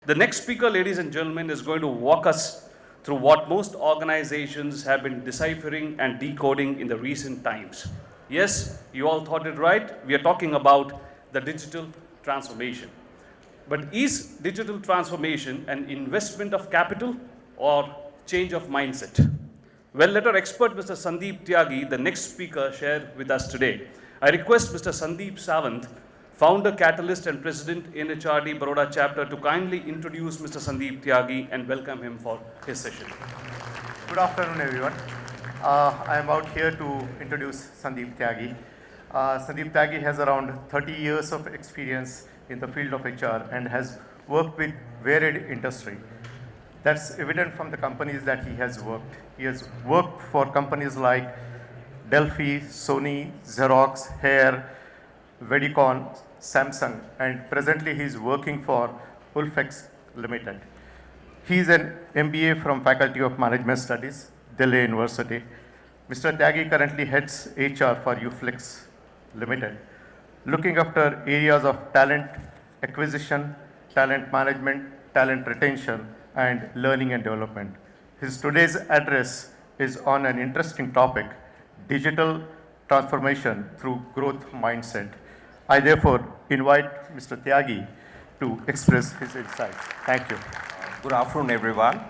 The next speaker, ladies and gentlemen, is going to walk us through what most organizations have been deciphering and decoding in the recent times. Yes, you all thought it right. We are talking about the digital transformation. But is digital transformation an investment of capital or change of mindset? Well, let our expert, Mr. Sandeep Tyagi, the next speaker, share with us today. I request Mr. Sandeep Sawant, Founder, Catalyst and President, NHRD Baroda Chapter, to kindly introduce Mr. Sandeep Tyagi and welcome him for his session. Good afternoon, everyone. I am out here to introduce Sandeep Tyagi. Sandeep Tyagi has around 30 years of experience in the field of HR and has worked with varied industry. That's evident from the companies that he has worked. He has worked for companies like Delphi, Sony, Xerox, Hair, Vedicon, Samsung, and presently he is working for Ulfex Limited. He is an MBA from Faculty of Management Studies, Delhi University. Mr. Tyagi currently heads HR for Ulfex Limited, looking after areas of talent acquisition, talent management, talent retention, and learning and development. His today's address is on an interesting topic, digital transformation through growth mindset. I therefore invite Mr. Tyagi to express his insights. Thank you. Good afternoon, everyone.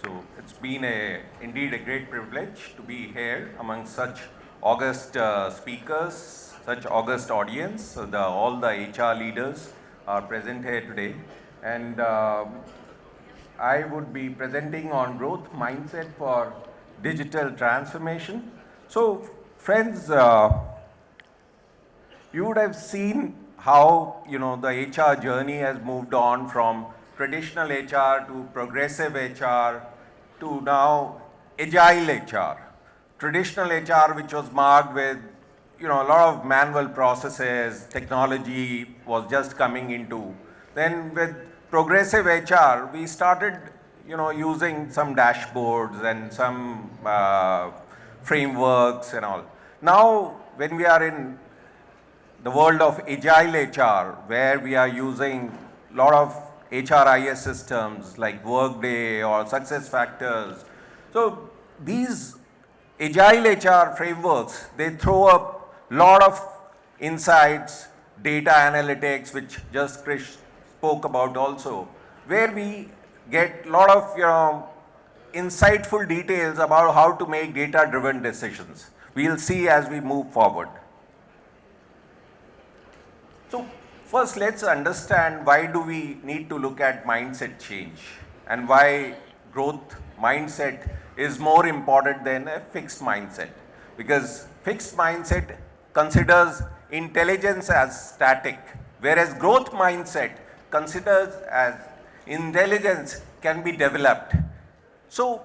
So it's been indeed a great privilege to be here among such august speakers, such august audience. So all the HR leaders are present here today. And I would be presenting on growth mindset for digital transformation. So friends, you would have seen how the HR journey has moved on from traditional HR to progressive HR to now agile HR. Traditional HR, which was marked with a lot of manual processes, technology was just coming into. Then with progressive HR, we started using some dashboards and some frameworks and all. Now when we are in the world of agile HR, where we are using a lot of HRIS systems like Workday or SuccessFactors. So these agile HR frameworks, they throw up a lot of insights, data analytics, which just Krish spoke about also, where we get a lot of insightful details about how to make data-driven decisions. We'll see as we move forward. So first, let's understand why do we need to look at mindset change and why growth mindset is more important than a fixed mindset. Because fixed mindset considers intelligence as static, whereas growth mindset considers as intelligence can be developed. So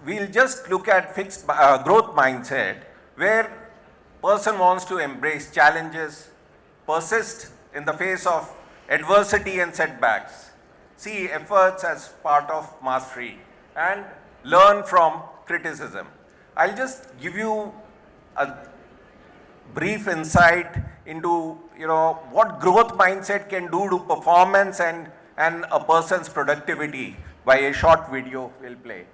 we'll just look at fixed growth mindset, where person wants to embrace challenges, persist in the face of adversity and setbacks, see efforts as part of mastery, and learn from criticism. I'll just give you a brief insight into what growth mindset can do to performance and a person's productivity by a short video we'll play.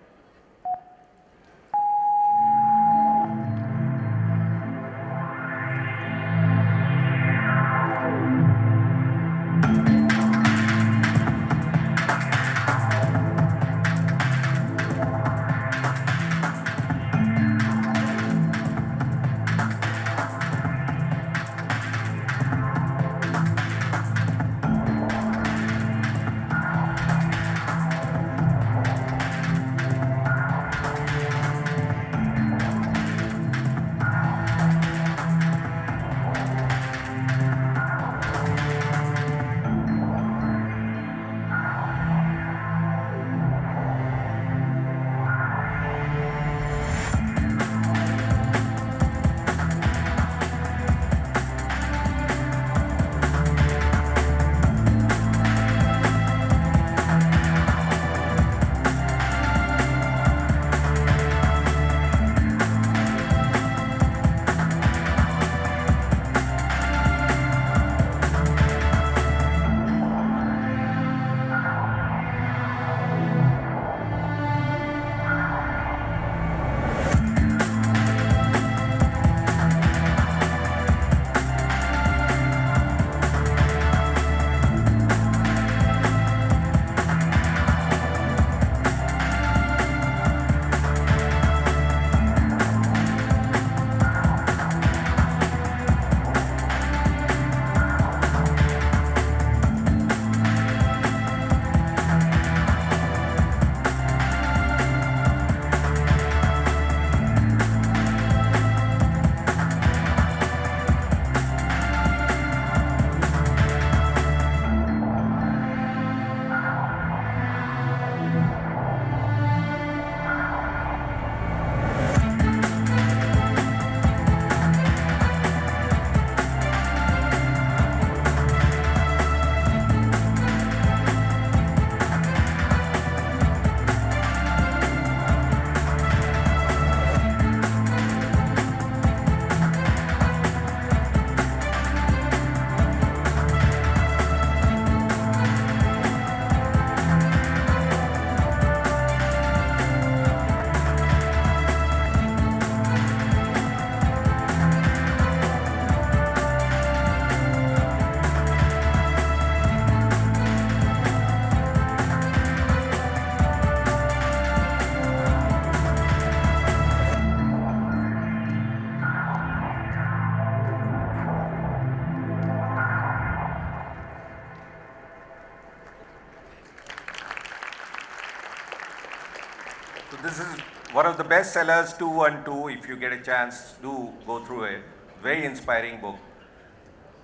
So this is one of the best sellers, 212. If you get a chance, do go through it. Very inspiring book.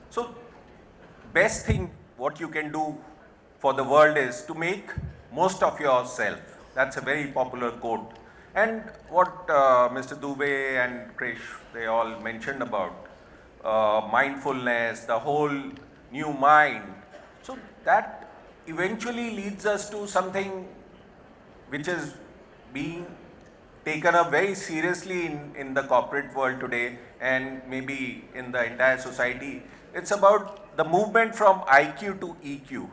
So best thing what you can do for the world is to make most of yourself. That's a very popular quote. And what Mr. Dubey and Krish, they all mentioned about mindfulness, the whole new mind. So that eventually leads us to something which is being taken up very seriously in the corporate world today and maybe in the entire society. It's about the movement from IQ to EQ.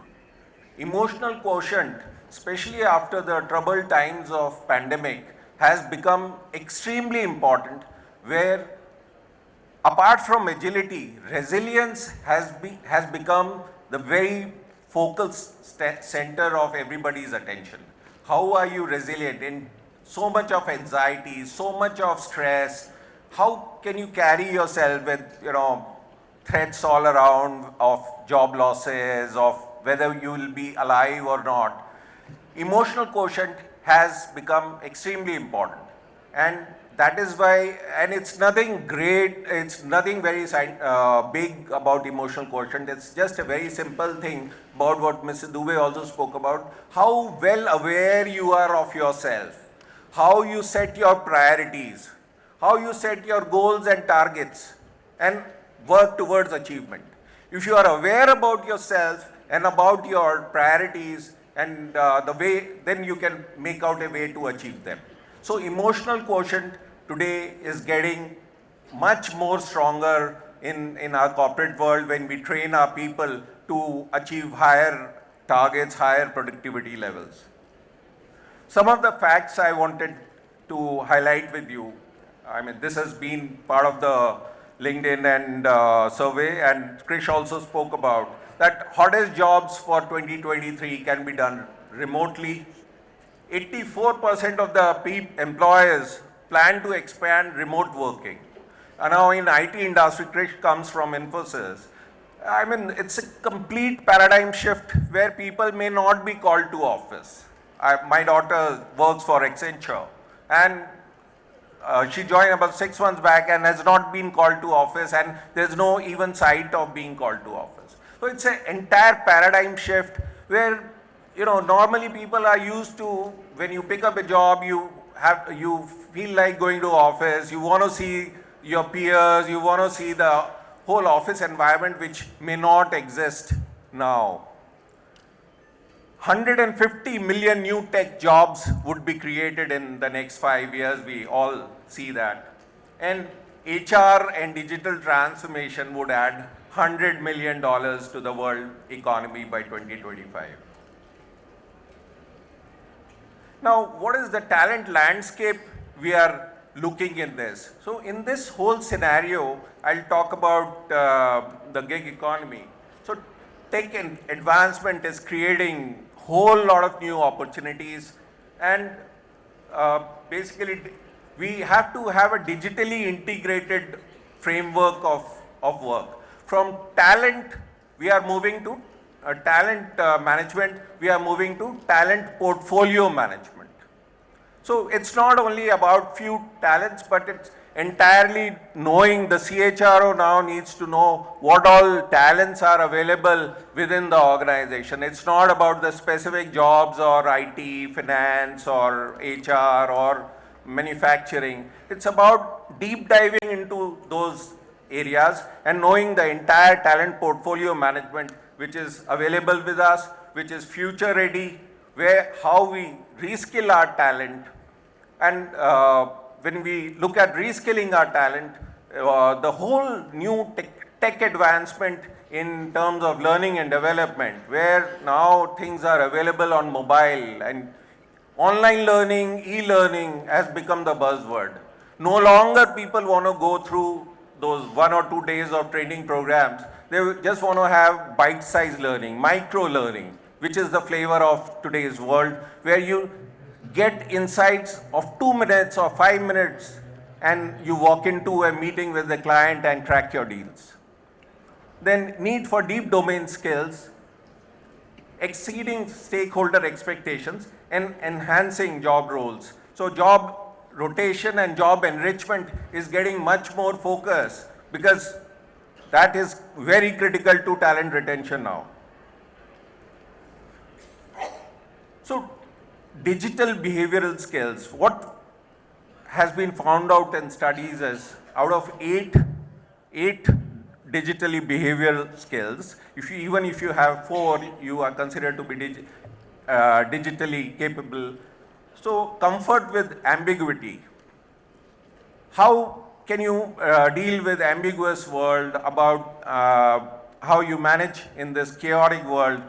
Emotional quotient, especially after the troubled times of pandemic, has become extremely important, where apart from agility, resilience has become the very focal center of everybody's attention. How are you resilient in so much of anxiety, so much of stress? How can you carry yourself with, threats all around of job losses, of whether you will be alive or not? Emotional quotient has become extremely important. And that is why, and it's nothing great, it's nothing very big about emotional quotient. It's just a very simple thing about what Mr. Dubey also spoke about, how well aware you are of yourself, how you set your priorities, how you set your goals and targets and work towards achievement. If you are aware about yourself and about your priorities and the way, then you can make out a way to achieve them. So emotional quotient today is getting much more stronger in our corporate world when we train our people to achieve higher targets, higher productivity levels. Some of the facts I wanted to highlight with you, I mean, this has been part of the LinkedIn and survey, and Krish also spoke about that hottest jobs for 2023 can be done remotely. 84% of the employers plan to expand remote working. And now in IT industry, Krish comes from Infosys. I mean, it's a complete paradigm shift where people may not be called to office. My daughter works for Accenture, and she joined about 6 months back and has not been called to office, and there's no even sight of being called to office. So it's an entire paradigm shift where, normally people are used to, when you pick up a job, you feel like going to office, you want to see your peers, you want to see the whole office environment, which may not exist now. 150 million new tech jobs would be created in the next 5 years. We all see that. And HR and digital transformation would add $100 million to the world economy by 2025. Now, what is the talent landscape we are looking in this? So in this whole scenario, I'll talk about the gig economy. So tech and advancement is creating whole lot of new opportunities, and basically we have to have a digitally integrated framework of work. From talent, we are moving to talent management, we are moving to talent portfolio management. So it's not only about few talents, but it's entirely knowing. The CHRO now needs to know what all talents are available within the organization. It's not about the specific jobs or IT, finance or HR or manufacturing. It's about deep diving into those areas and knowing the entire talent portfolio management, which is available with us, which is future ready, how we reskill our talent. And when we look at reskilling our talent, the whole new tech advancement in terms of learning and development, where now things are available on mobile, and online learning, e-learning has become the buzzword. No longer people want to go through those 1 or 2 days of training programs. They just want to have bite-sized learning, micro learning, which is the flavor of today's world, where you get insights of 2 minutes or 5 minutes and you walk into a meeting with the client and crack your deals. Then need for deep domain skills, exceeding stakeholder expectations and enhancing job roles. So job rotation and job enrichment is getting much more focus because that is very critical to talent retention now. So digital behavioral skills, what has been found out in studies is out of eight digitally behavioral skills, even if you have 4, you are considered to be digitally capable. So comfort with ambiguity. How can you deal with ambiguous world about how you manage in this chaotic world?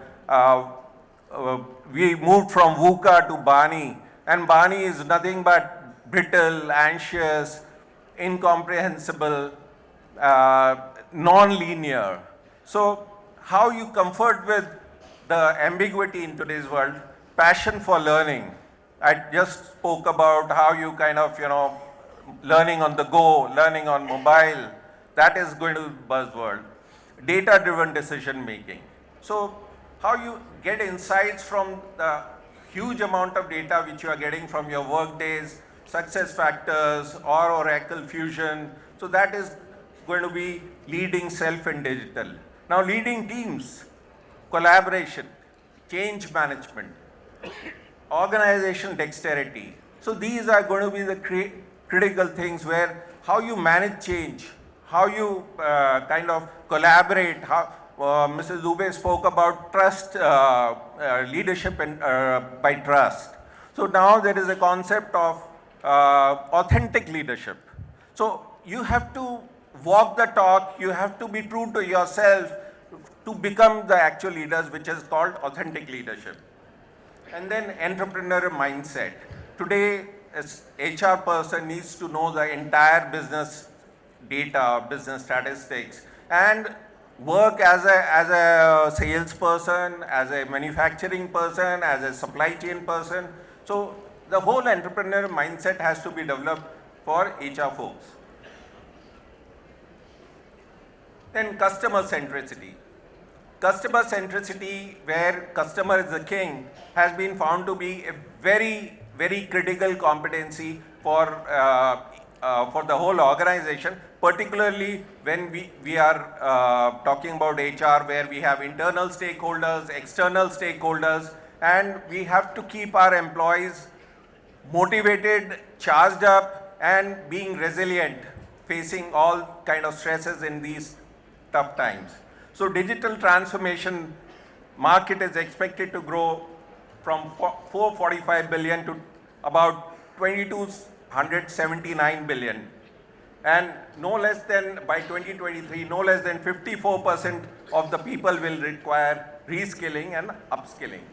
We moved from VUCA to BANI, and BANI is nothing but brittle, anxious, incomprehensible, non-linear. So how you comfort with the ambiguity in today's world? Passion for learning. I just spoke about how you kind of, learning on the go, learning on mobile. That is going to be buzzword. Data-driven decision making. So how you get insights from the huge amount of data which you are getting from your workdays, success factors, or Oracle Fusion. So that is going to be leading self in digital. Now leading teams, collaboration, change management, organization dexterity. So these are going to be the critical things where how you manage change, how you kind of collaborate, how Mrs. Dubey spoke about trust, leadership by trust. So now there is a concept of authentic leadership. So you have to walk the talk, you have to be true to yourself to become the actual leaders, which is called authentic leadership. And then entrepreneurial mindset. Today, as HR person needs to know the entire business data, business statistics, and work as a salesperson, as a manufacturing person, as a supply chain person. So the whole entrepreneurial mindset has to be developed for HR folks. Then customer centricity. Customer centricity, where customer is the king, has been found to be a very, very critical competency for the whole organization, particularly when we are talking about HR, where we have internal stakeholders, external stakeholders, and we have to keep our employees motivated, charged up, and being resilient, facing all kind of stresses in these tough times. So digital transformation market is expected to grow from 445 billion to about 2279 billion. And no less than, by 2023, no less than 54% of the people will require reskilling and upskilling.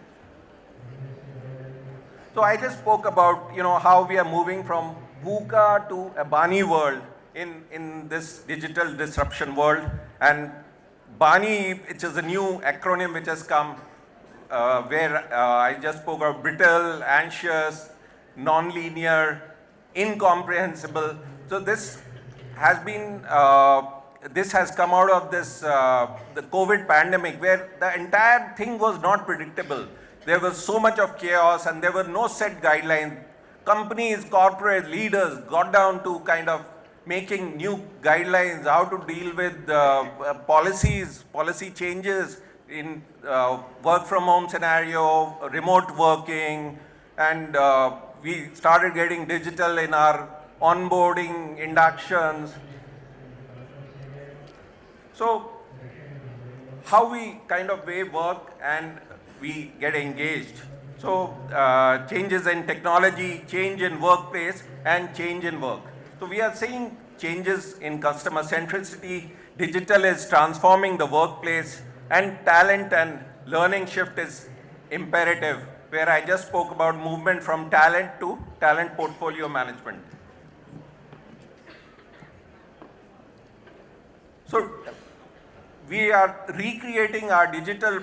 So I just spoke about, how we are moving from VUCA to a BANI world in this digital disruption world. And BANI, which is a new acronym which has come, where I just spoke of brittle, anxious, non-linear, incomprehensible. So this has been, this has come out of this, the COVID pandemic, where the entire thing was not predictable. There was so much of chaos and there were no set guidelines. Companies, corporate leaders got down to kind of making new guidelines, how to deal with policy changes in work from home scenario, remote working, and we started getting digital in our onboarding, inductions. So how we kind of way work and we get engaged. So changes in technology, change in workplace, and change in work. So we are seeing changes in customer centricity. Digital is transforming the workplace, and talent and learning shift is imperative, where I just spoke about movement from talent to talent portfolio management. So we are recreating our digital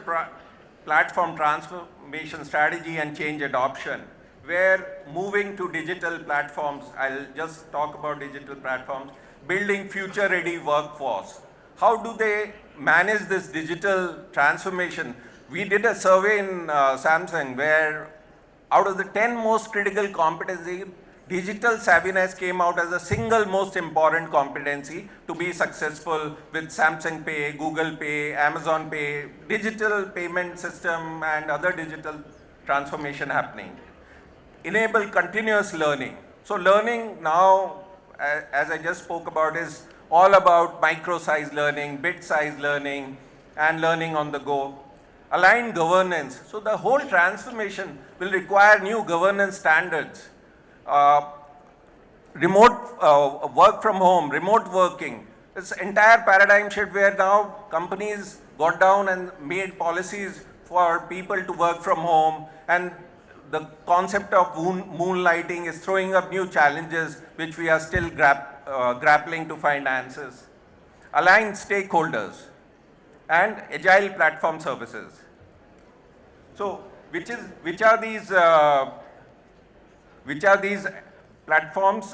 platform transformation strategy and change adoption. We're moving to digital platforms. I'll just talk about digital platforms. Building future-ready workforce. How do they manage this digital transformation? We did a survey in Samsung where out of the 10 most critical competencies, digital savviness came out as the single most important competency to be successful with Samsung Pay, Google Pay, Amazon Pay, digital payment system and other digital transformation happening. Enable continuous learning. So learning now, as I just spoke about, is all about micro-size learning, bit-size learning, and learning on the go. Align governance. So the whole transformation will require new governance standards. Remote work from home, remote working. This entire paradigm shift where now companies got down and made policies for people to work from home, and the concept of moonlighting is throwing up new challenges which we are still grappling to find answers. Align stakeholders and agile platform services. So which are these platforms?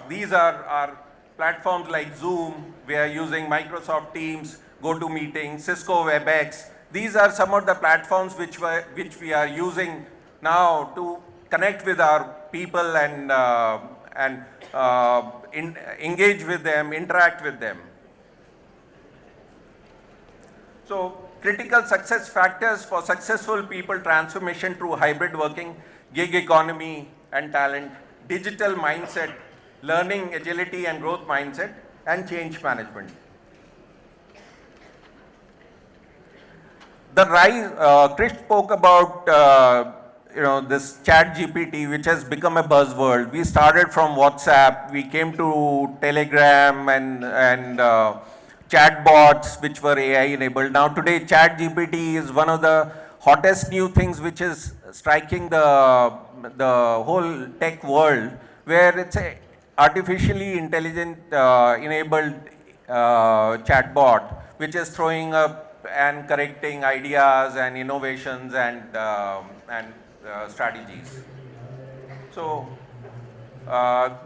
These are platforms like Zoom. We are using Microsoft Teams, GoToMeeting, Cisco WebEx. These are some of the platforms which we are using now to connect with our people and engage with them, interact with them. So critical success factors for successful people transformation through hybrid working, gig economy and talent, digital mindset, learning agility and growth mindset, and change management. The rise, Krish spoke about this chat GPT, which has become a buzzword. We started from WhatsApp, we came to Telegram and chatbots, which were AI enabled. Now today, chat GPT is one of the hottest new things which is striking the whole tech world, where it's a artificially intelligent enabled chatbot, which is throwing up and correcting ideas and innovations and strategies. So,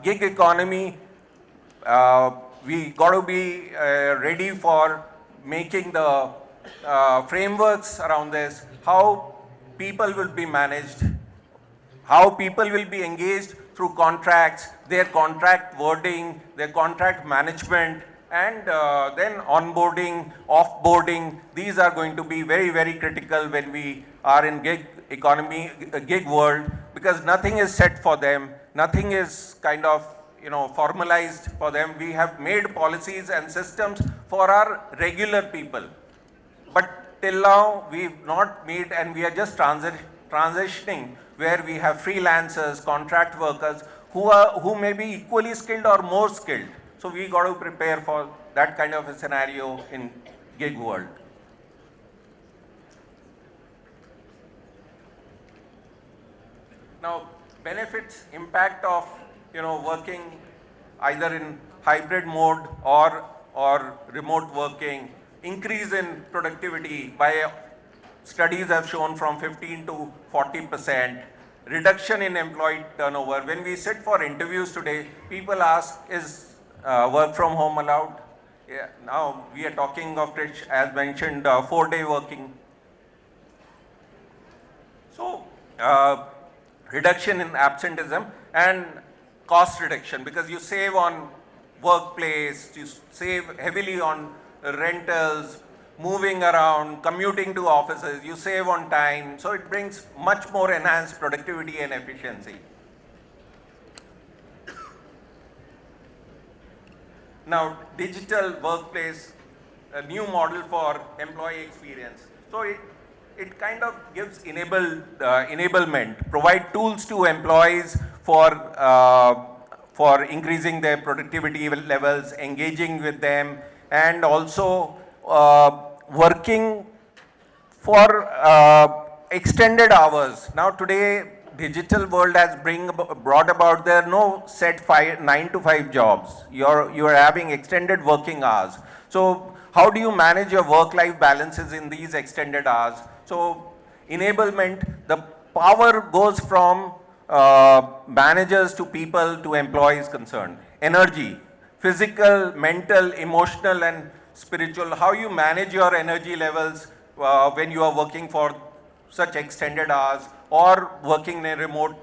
gig economy, we got to be ready for making the frameworks around this, how people will be managed, how people will be engaged through contracts, their contract wording, their contract management, and then onboarding, offboarding. These are going to be very, very critical when we are in gig economy, gig world, because nothing is set for them, nothing is kind of formalized for them. We have made policies and systems for our regular people, but till now we've not made, and we are just transitioning where we have freelancers, contract workers who may be equally skilled or more skilled. So we got to prepare for that kind of a scenario in gig world. Now, benefits, impact of working either in hybrid mode or remote working, increase in productivity by studies have shown from 15 to 40%, reduction in employee turnover. When we sit for interviews today, people ask, is work from home allowed? Yeah, now we are talking of, as mentioned, 4-day working. So, reduction in absenteeism and cost reduction, because you save on workplace, you save heavily on rentals, moving around, commuting to offices, you save on time. So it brings much more enhanced productivity and efficiency. Now, digital workplace, a new model for employee experience. So it kind of gives enablement, provide tools to employees for increasing their productivity levels, engaging with them, and also working for extended hours. Now today, digital world has brought about, there are no set 9 to 5 jobs. You are having extended working hours. So how do you manage your work-life balances in these extended hours? So enablement, the power goes from managers to people to employees concerned. Energy, physical, mental, emotional, and spiritual. How you manage your energy levels when you are working for such extended hours or working in a remote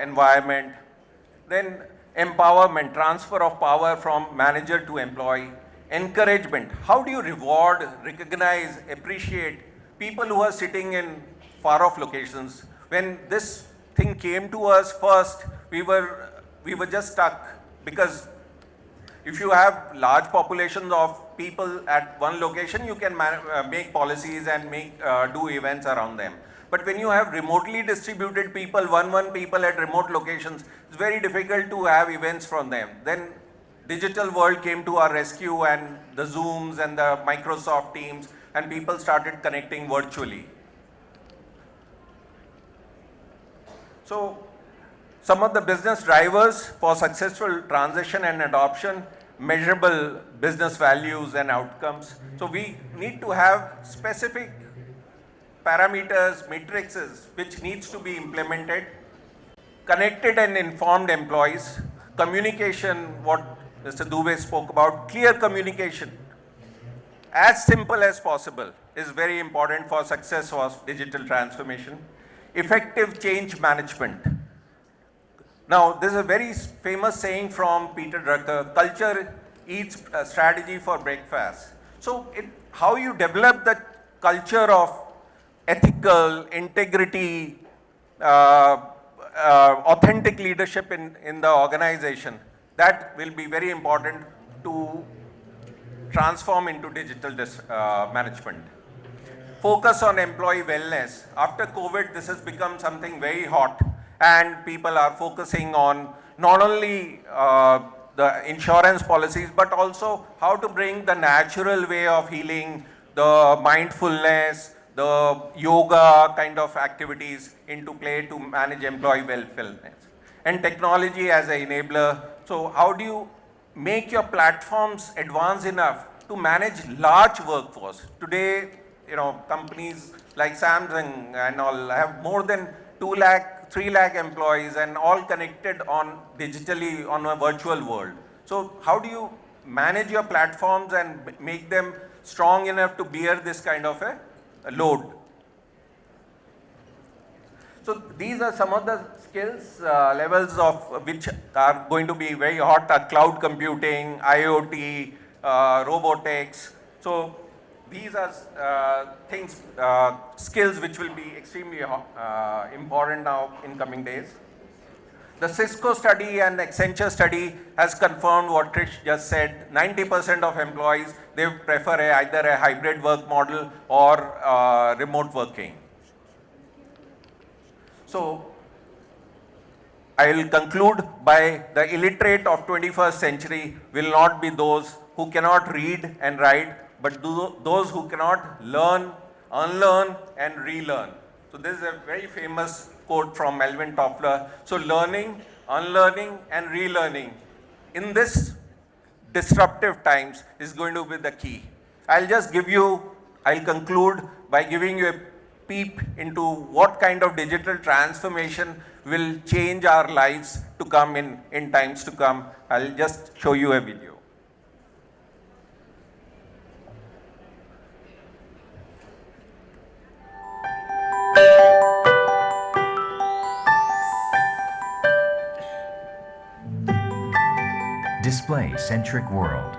environment. Then empowerment, transfer of power from manager to employee. Encouragement, how do you reward, recognize, appreciate people who are sitting in far off locations? When this thing came to us first, we were just stuck, because if you have large populations of people at one location, you can make policies and do events around them. But when you have remotely distributed people, one people at remote locations, it's very difficult to have events from them. Then digital world came to our rescue, and the Zooms and the Microsoft Teams, and people started connecting virtually. So some of the business drivers for successful transition and adoption: measurable business values and outcomes. So we need to have specific parameters, matrices, which needs to be implemented. Connected and informed employees. Communication, what Mr. Dubey spoke about, clear communication, as simple as possible, is very important for success of digital transformation. Effective change management. Now, this is a very famous saying from Peter Drucker: culture eats a strategy for breakfast. So, how you develop the culture of ethical, integrity, authentic leadership in the organization, that will be very important to transform into digital management. Focus on employee wellness. After COVID, this has become something very hot, and people are focusing on not only the insurance policies, but also how to bring the natural way of healing, the mindfulness, the yoga kind of activities into play to manage employee wellness. And technology as an enabler. So how do you make your platforms advanced enough to manage large workforce? Today, companies like Samsung and all have more than 2 lakh, 3 lakh employees, and all connected on digitally on a virtual world. So how do you manage your platforms and make them strong enough to bear this kind of a load? So these are some of the skills levels of which are going to be very hot: cloud computing, IoT, robotics. So these are things, skills which will be extremely important now in coming days. The Cisco study and Accenture study has confirmed what Krish just said. 90% of employees, they prefer either a hybrid work model or remote working. So I will conclude by the illiterate of 21st century will not be those who cannot read and write, but those who cannot learn, unlearn and relearn. So this is a very famous quote from Melvin Toffler. So learning, unlearning and relearning in this disruptive times is going to be the key. I'll conclude by giving you a peep into what kind of digital transformation will change our lives to come in times to come. I'll just show you a video. Display-centric world.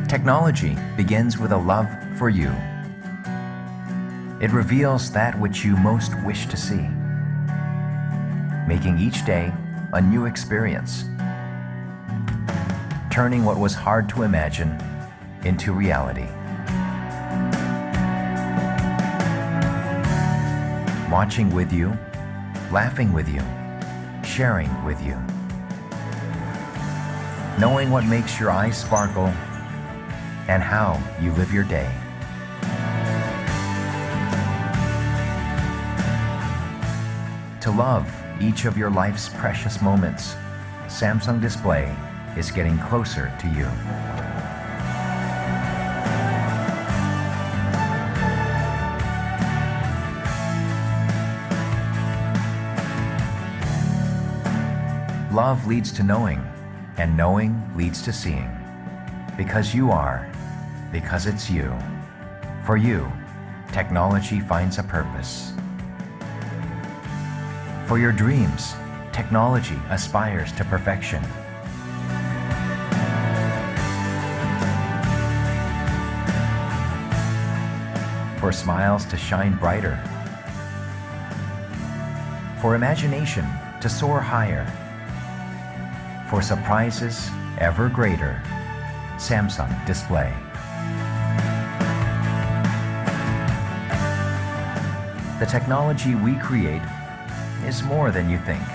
Technology begins with a love for you. It reveals that which you most wish to see, making each day a new experience, turning what was hard to imagine into reality. Watching with you, laughing with you, sharing with you, knowing what makes your eyes sparkle and how you live your day. To love each of your life's precious moments, Samsung Display is getting closer to you. love leads to knowing, and knowing leads to seeing. Because you are, because it's you. For you, technology finds a purpose. For your dreams, technology aspires to perfection. For smiles to shine brighter. For imagination to soar higher. For surprises ever greater. Samsung Display. The technology we create is more than you think.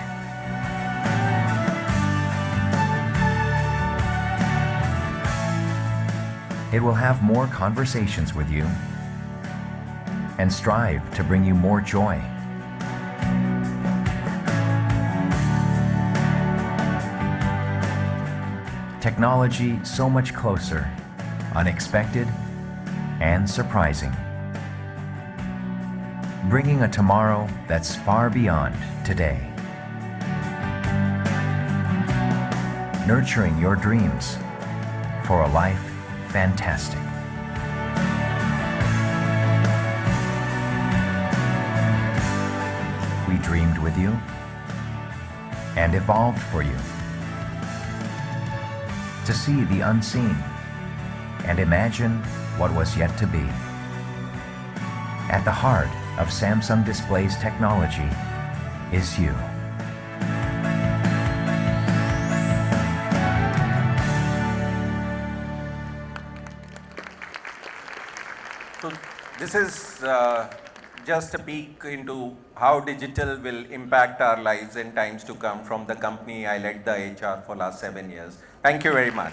It will have more conversations with you and strive to bring you more joy. Technology so much closer, unexpected, and surprising. Bringing a tomorrow that's far beyond today. Nurturing your dreams for a life fantastic. We dreamed with you and evolved for you. To see the unseen and imagine what was yet to be. At the heart of Samsung Display's technology is you. So this is just a peek into how digital will impact our lives in times to come from the company I led the HR for last 7 years. Thank you very much.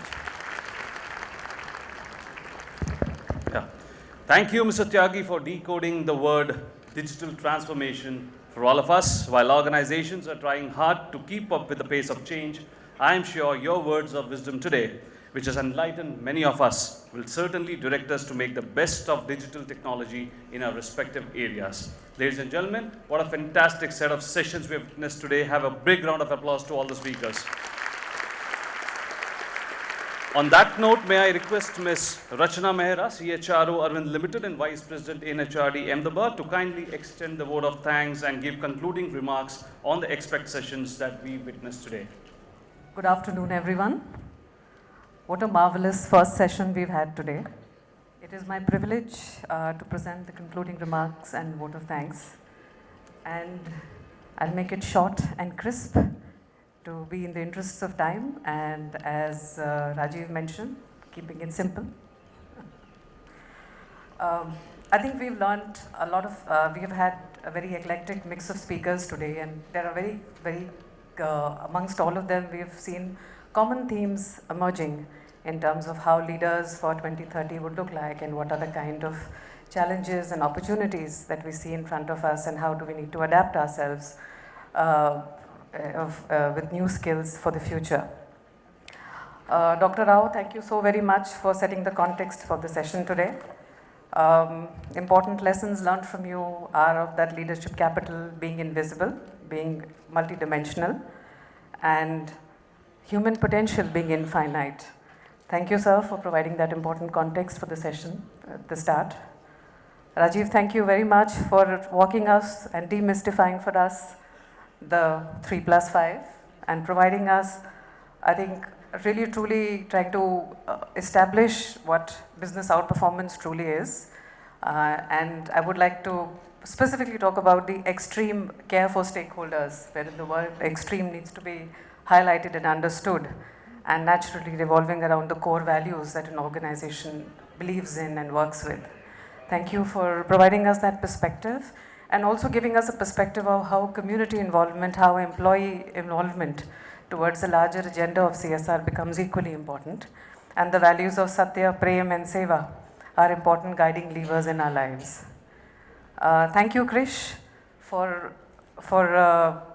Yeah. Thank you, Mr. Tyagi, for decoding the word digital transformation for all of us. While organizations are trying hard to keep up with the pace of change, I am sure your words of wisdom today, which has enlightened many of us, will certainly direct us to make the best of digital technology in our respective areas. Ladies and gentlemen, what a fantastic set of sessions we have witnessed today. Have a big round of applause to all the speakers. On that note, may I request Ms. Rachana Mehra, CHRO Arvind Limited and Vice President NHRD Ahmedabad, to kindly extend the vote of thanks and give concluding remarks on the expect sessions that we witnessed today. Good afternoon, everyone. What a marvelous first session we've had today. It is my privilege to present the concluding remarks and vote of thanks. And I'll make it short and crisp to be in the interests of time, and as Rajiv mentioned, keeping it simple. I think we've learned a lot of, we have had a very eclectic mix of speakers today, and there are amongst all of them, we have seen common themes emerging in terms of how leaders for 2030 would look like and what are the kind of challenges and opportunities that we see in front of us and how do we need to adapt ourselves with new skills for the future. Dr. Rao, thank you so very much for setting the context for the session today. Important lessons learned from you are of that leadership capital being invisible, being multidimensional, and human potential being infinite. Thank you, sir, for providing that important context for the session at the start. Rajiv, thank you very much for walking us and demystifying for us the 3+5 and providing us, I think, really truly trying to establish what business outperformance truly is. And I would like to specifically talk about the extreme care for stakeholders, where in the world extreme needs to be highlighted and understood, and naturally revolving around the core values that an organization believes in and works with. Thank you for providing us that perspective, and also giving us a perspective of how community involvement, how employee involvement towards the larger agenda of CSR becomes equally important. And the values of Satya, Prem and Seva are important guiding levers in our lives. Thank you, Krish, for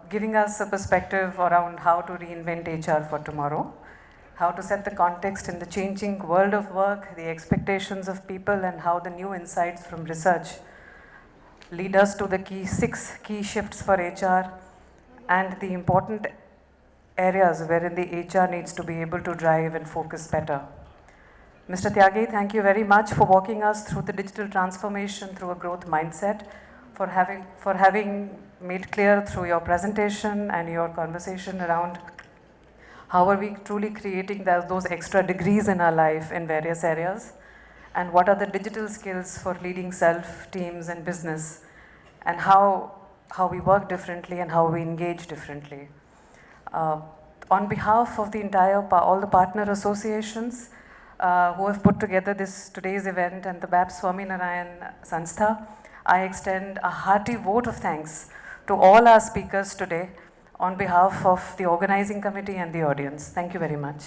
giving us a perspective around how to reinvent HR for tomorrow, how to set the context in the changing world of work, the expectations of people, and how the new insights from research lead us to the 6 key shifts for HR and the important areas wherein the HR needs to be able to drive and focus better. Mr. Tyagi, thank you very much for walking us through the digital transformation through a growth mindset, for having made clear through your presentation and your conversation around how are we truly creating those extra degrees in our life in various areas, and what are the digital skills for leading self, teams, and business, and how we work differently and how we engage differently. On behalf of the all the partner associations who have put together today's event and the BAPS Swaminarayan Sanstha, I extend a hearty vote of thanks to all our speakers today on behalf of the organizing committee and the audience. Thank you very much.